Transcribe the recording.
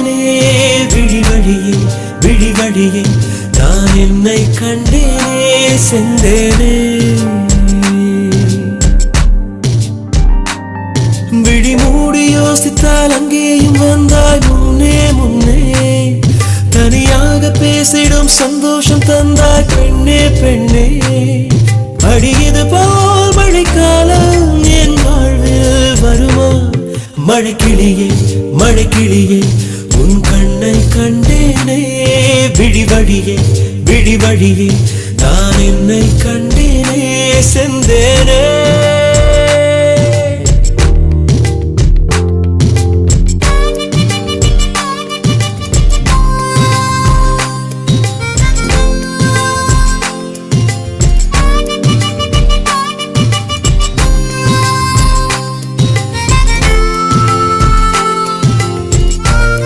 கண்டேனே விழிவழியே விழிவழியே நான் என்னை கண்டேனே செந்தேனே விழி மூடி யோசித்தால் அங்கேயும் வந்தாய் முன்னே முன்னே தனியாக பேசிடும் சந்தோஷம் தந்தாய் பெண்ணே பெண்ணே அடியது போல் மழைக்காலம் என் வாழ்வில் வருமா மழைக்கிளியே மழைக்கிளியே உன் கண்ணை கண்டேனே விழிவழியே விழிவழியே